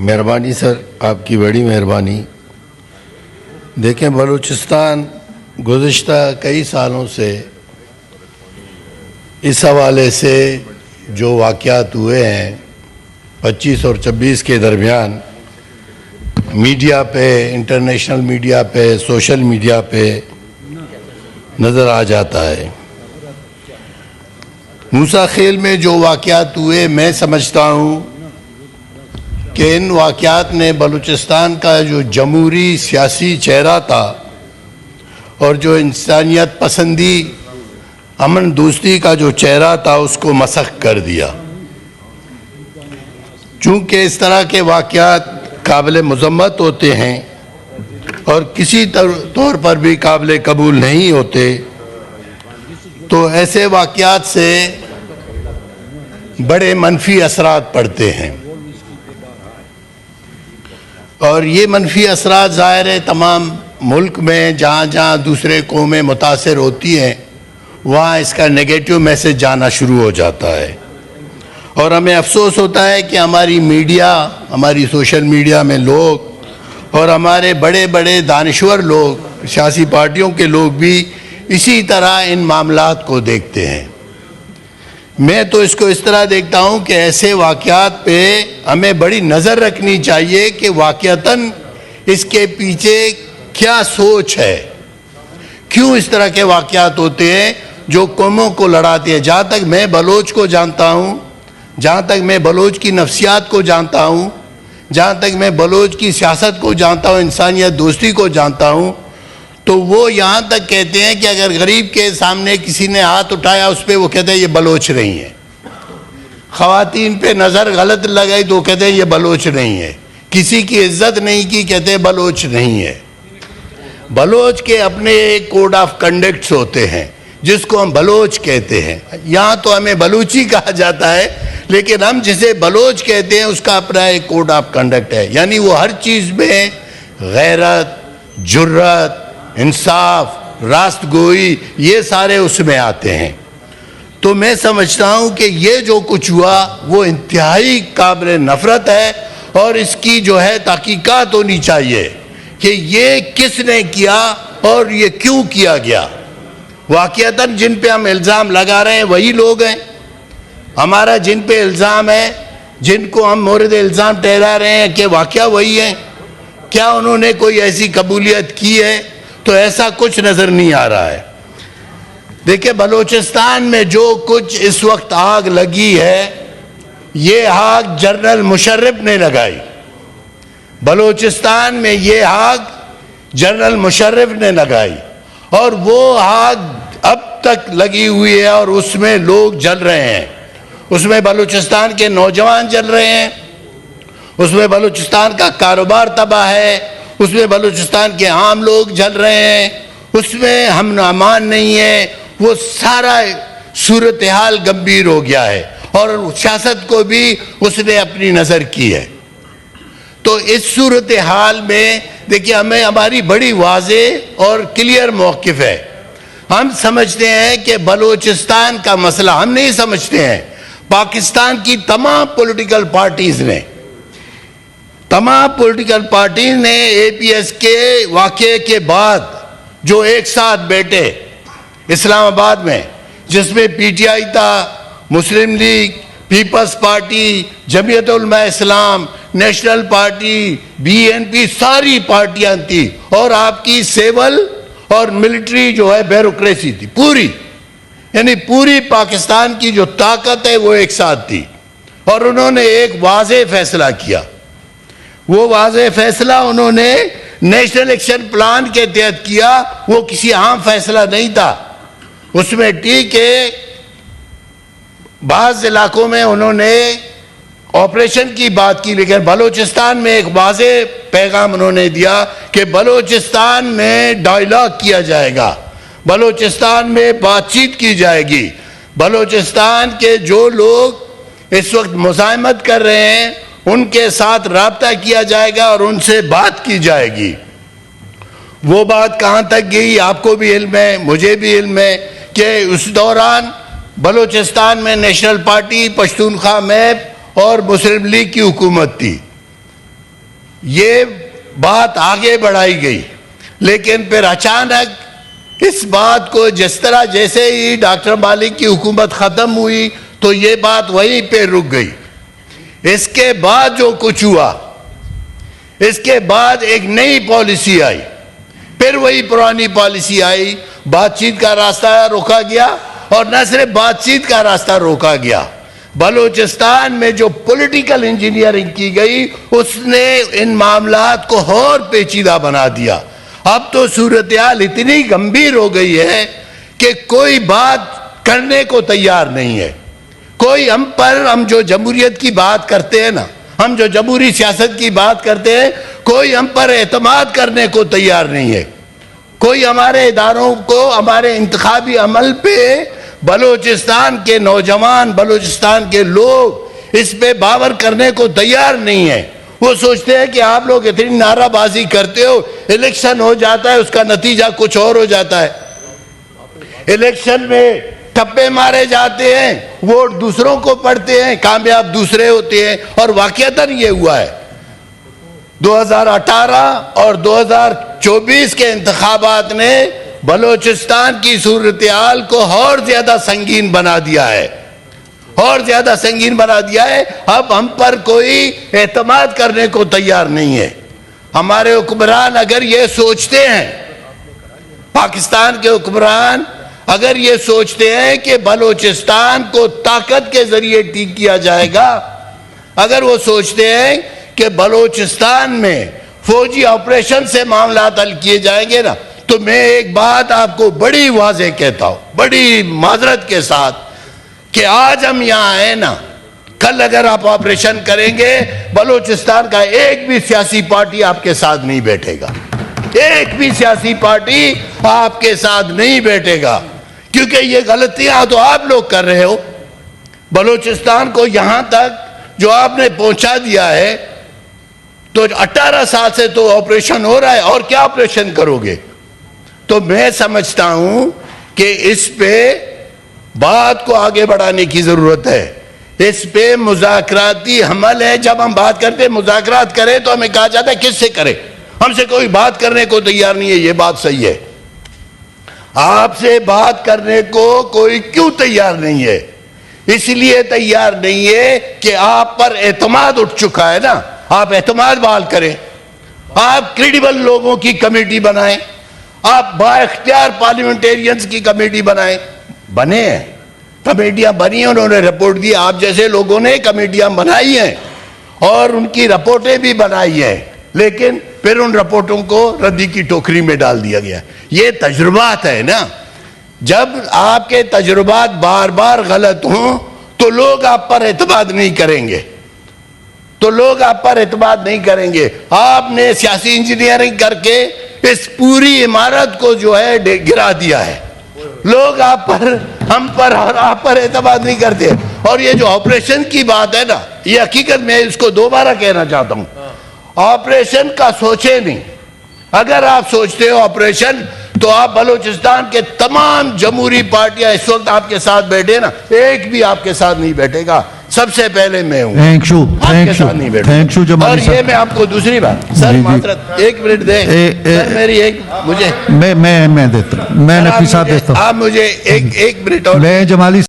مہربانی سر، آپ کی بڑی مہربانی۔ دیکھیں، بلوچستان گزشتہ کئی سالوں سے اس حوالے سے جو واقعات ہوئے ہیں 25 اور 26 کے درمیان میڈیا پہ، انٹرنیشنل میڈیا پہ، سوشل میڈیا پہ نظر آ جاتا ہے۔ موسیٰ خیل میں جو واقعات ہوئے، میں سمجھتا ہوں کہ ان واقعات نے بلوچستان کا جو جمہوری سیاسی چہرہ تھا اور جو انسانیت پسندی، امن دوستی کا جو چہرہ تھا، اس کو مسخ کر دیا۔ چونکہ اس طرح کے واقعات قابل مذمت ہوتے ہیں اور کسی طور پر بھی قابل قبول نہیں ہوتے، تو ایسے واقعات سے بڑے منفی اثرات پڑتے ہیں، اور یہ منفی اثرات ظاہر ہے تمام ملک میں جہاں جہاں دوسرے قومیں متاثر ہوتی ہیں وہاں اس کا نیگیٹو میسج جانا شروع ہو جاتا ہے۔ اور ہمیں افسوس ہوتا ہے کہ ہماری میڈیا، ہماری سوشل میڈیا میں لوگ اور ہمارے بڑے بڑے دانشور لوگ، سیاسی پارٹیوں کے لوگ بھی اسی طرح ان معاملات کو دیکھتے ہیں۔ میں تو اس کو اس طرح دیکھتا ہوں کہ ایسے واقعات پہ ہمیں بڑی نظر رکھنی چاہیے کہ واقعتاً اس کے پیچھے کیا سوچ ہے، کیوں اس طرح کے واقعات ہوتے ہیں جو قوموں کو لڑاتے ہیں۔ جہاں تک میں بلوچ کو جانتا ہوں، جہاں تک میں بلوچ کی نفسیات کو جانتا ہوں، جہاں تک میں بلوچ کی سیاست کو جانتا ہوں، انسانیت دوستی کو جانتا ہوں، تو وہ یہاں تک کہتے ہیں کہ اگر غریب کے سامنے کسی نے ہاتھ اٹھایا اس پہ وہ کہتے ہیں یہ بلوچ نہیں ہے، خواتین پہ نظر غلط لگائی تو وہ کہتے ہیں یہ بلوچ نہیں ہے، کسی کی عزت نہیں کی کہتے ہیں بلوچ نہیں ہے۔ بلوچ کے اپنے ایک کوڈ آف کنڈکٹس ہوتے ہیں جس کو ہم بلوچ کہتے ہیں۔ یہاں تو ہمیں بلوچی کہا جاتا ہے، لیکن ہم جسے بلوچ کہتے ہیں اس کا اپنا ایک کوڈ آف کنڈکٹ ہے، یعنی وہ ہر چیز میں غیرت، جرت، انصاف، راست گوئی، یہ سارے اس میں آتے ہیں۔ تو میں سمجھتا ہوں کہ یہ جو کچھ ہوا وہ انتہائی قابل نفرت ہے، اور اس کی جو ہے تحقیقات ہونی چاہیے کہ یہ کس نے کیا اور یہ کیوں کیا گیا۔ واقعتاً جن پہ ہم الزام لگا رہے ہیں وہی لوگ ہیں، ہمارا جن پہ الزام ہے، جن کو ہم مورد الزام ٹھہرا رہے ہیں کہ واقعہ وہی ہے، کیا انہوں نے کوئی ایسی قبولیت کی ہے؟ تو ایسا کچھ نظر نہیں آ رہا ہے۔ دیکھیں، بلوچستان میں جو کچھ اس وقت آگ لگی ہے، یہ آگ جنرل مشرف نے لگائی۔ بلوچستان میں یہ آگ جنرل مشرف نے لگائی، اور وہ آگ اب تک لگی ہوئی ہے اور اس میں لوگ جل رہے ہیں۔ اس میں بلوچستان کے نوجوان جل رہے ہیں، اس میں بلوچستان کا کاروبار تباہ ہے، اس میں بلوچستان کے عام لوگ جل رہے ہیں، اس میں امن و امان نہیں ہے۔ وہ سارا صورتحال گمبھیر ہو گیا ہے، اور سیاست کو بھی اس نے اپنی نظر کی ہے۔ تو اس صورتحال میں دیکھیے، ہمیں ہماری بڑی واضح اور کلیئر موقف ہے۔ ہم سمجھتے ہیں کہ بلوچستان کا مسئلہ، ہم نہیں سمجھتے ہیں، پاکستان کی تمام پولیٹیکل پارٹیز نے اے پی ایس کے واقعے کے بعد جو ایک ساتھ بیٹھے اسلام آباد میں، جس میں پی ٹی آئی تھا، Muslim League, Peoples Party, Jamiat Ulama Islam, National Party, B N P, ساری پارٹیاں تھی، اور آپ کی سیول اور ملٹری جو ہے بیوروکریسی تھی پوری، یعنی پوری پاکستان کی جو طاقت ہے وہ ایک ساتھ تھی، اور انہوں نے ایک واضح فیصلہ کیا۔ وہ واضح فیصلہ انہوں نے نیشنل ایکشن پلان کے تحت کیا، وہ کسی عام فیصلہ نہیں تھا۔ اس میں ٹھیک ہے بعض علاقوں میں انہوں نے آپریشن کی بات کی، لیکن بلوچستان میں ایک واضح پیغام انہوں نے دیا کہ بلوچستان میں ڈائیلاگ کیا جائے گا، بلوچستان میں بات چیت کی جائے گی، بلوچستان کے جو لوگ اس وقت مزاحمت کر رہے ہیں ان کے ساتھ رابطہ کیا جائے گا اور ان سے بات کی جائے گی۔ وہ بات کہاں تک گئی آپ کو بھی علم ہے، مجھے بھی علم ہے کہ اس دوران بلوچستان میں نیشنل پارٹی، پشتونخوا میپ اور مسلم لیگ کی حکومت تھی۔ یہ بات آگے بڑھائی گئی، لیکن پھر اچانک اس بات کو جس طرح جیسے ہی ڈاکٹر مالک کی حکومت ختم ہوئی تو یہ بات وہیں پہ رک گئی۔ اس کے بعد جو کچھ ہوا، اس کے بعد ایک نئی پالیسی آئی، پھر وہی پرانی پالیسی آئی، بات چیت کا راستہ روکا گیا، اور نہ صرف بات چیت کا راستہ روکا گیا، بلوچستان میں جو پولیٹیکل انجینئرنگ کی گئی اس نے ان معاملات کو اور پیچیدہ بنا دیا۔ اب تو صورتحال اتنی گمبھیر ہو گئی ہے کہ کوئی بات کرنے کو تیار نہیں ہے، کوئی ہم جو جمہوریت کی بات کرتے ہیں نا، ہم جو جمہوری سیاست کی بات کرتے ہیں، کوئی ہم پر اعتماد کرنے کو تیار نہیں ہے، کوئی ہمارے اداروں کو، ہمارے انتخابی عمل پہ بلوچستان کے نوجوان، بلوچستان کے لوگ اس پہ باور کرنے کو تیار نہیں ہے۔ وہ سوچتے ہیں کہ آپ لوگ اتنی نعرہ بازی کرتے ہو، الیکشن ہو جاتا ہے، اس کا نتیجہ کچھ اور ہو جاتا ہے۔ الیکشن میں ٹپے مارے جاتے ہیں، ووٹ دوسروں کو پڑتے ہیں، کامیاب دوسرے ہوتے ہیں، اور واقعتاً یہ ہوا ہے۔ 2018 اور 2024 کے انتخابات نے بلوچستان کی صورتحال کو اور زیادہ سنگین بنا دیا ہے، اور زیادہ سنگین بنا دیا ہے۔ اب ہم پر کوئی اعتماد کرنے کو تیار نہیں ہے۔ ہمارے حکمران اگر یہ سوچتے ہیں، پاکستان کے حکمران اگر یہ سوچتے ہیں کہ بلوچستان کو طاقت کے ذریعے ٹھیک کیا جائے گا، اگر وہ سوچتے ہیں کہ بلوچستان میں فوجی آپریشن سے معاملات حل کیے جائیں گے نا، تو میں ایک بات آپ کو بڑی واضح کہتا ہوں، بڑی معذرت کے ساتھ، کہ آج ہم یہاں آئے نا، کل اگر آپ آپریشن کریں گے، بلوچستان کا ایک بھی سیاسی پارٹی آپ کے ساتھ نہیں بیٹھے گا، ایک بھی سیاسی پارٹی آپ کے ساتھ نہیں بیٹھے گا، کیونکہ یہ غلطیاں تو آپ لوگ کر رہے ہو۔ بلوچستان کو یہاں تک جو آپ نے پہنچا دیا ہے، تو 18 سال سے تو آپریشن ہو رہا ہے، اور کیا آپریشن کرو گے؟ تو میں سمجھتا ہوں کہ اس پہ بات کو آگے بڑھانے کی ضرورت ہے، اس پہ مذاکراتی حمل ہے۔ جب ہم بات کرتے ہیں مذاکرات کریں تو ہمیں کہا جاتا ہے کس سے کریں، ہم سے کوئی بات کرنے کو تیار نہیں ہے۔ یہ بات صحیح ہے، آپ سے بات کرنے کو کوئی کیوں تیار نہیں ہے؟ اس لیے تیار نہیں ہے کہ آپ پر اعتماد اٹھ چکا ہے نا، آپ اعتماد بحال کریں، آپ کریڈیبل لوگوں کی کمیٹی بنائیں، آپ با اختیار پارلیمنٹیرینز کی کمیٹی بنائیں۔ بنے ہیں کمیٹیاں، بنی ہیں، انہوں نے رپورٹ دی، آپ جیسے لوگوں نے کمیٹیاں بنائی ہیں اور ان کی رپورٹیں بھی بنائی ہیں، لیکن پھر ان رپورٹوں کو ردی کی ٹوکری میں ڈال دیا گیا۔ یہ تجربات ہے نا، جب آپ کے تجربات بار بار غلط ہوں تو لوگ آپ پر اعتماد نہیں کریں گے، تو لوگ آپ پر اعتماد نہیں کریں گے۔ آپ نے سیاسی انجینئرنگ کر کے اس پوری عمارت کو جو ہے گرا دیا ہے، لوگ آپ پر، ہم پر اور آپ پر اعتماد نہیں کرتے۔ اور یہ جو آپریشن کی بات ہے نا، یہ حقیقت میں اس کو دوبارہ کہنا چاہتا ہوں، آپریشن کا سوچے نہیں۔ اگر آپ سوچتے ہو آپریشن، تو آپ بلوچستان کے تمام جمہوری پارٹیاں اس وقت آپ کے ساتھ بیٹھے نا، ایک بھی آپ کے ساتھ نہیں بیٹھے گا، سب سے پہلے میں ہوں، آپ کے ساتھ نہیں بیٹھے گا۔ اور یہ میں آپ کو دوسری بات، سر معذرت، ایک منٹ دیں سر، میری ایک، مجھے میں دیتا ہوں، میں نفی صاحب دیتا ہوں، آپ مجھے ایک منٹ اور میں جمالی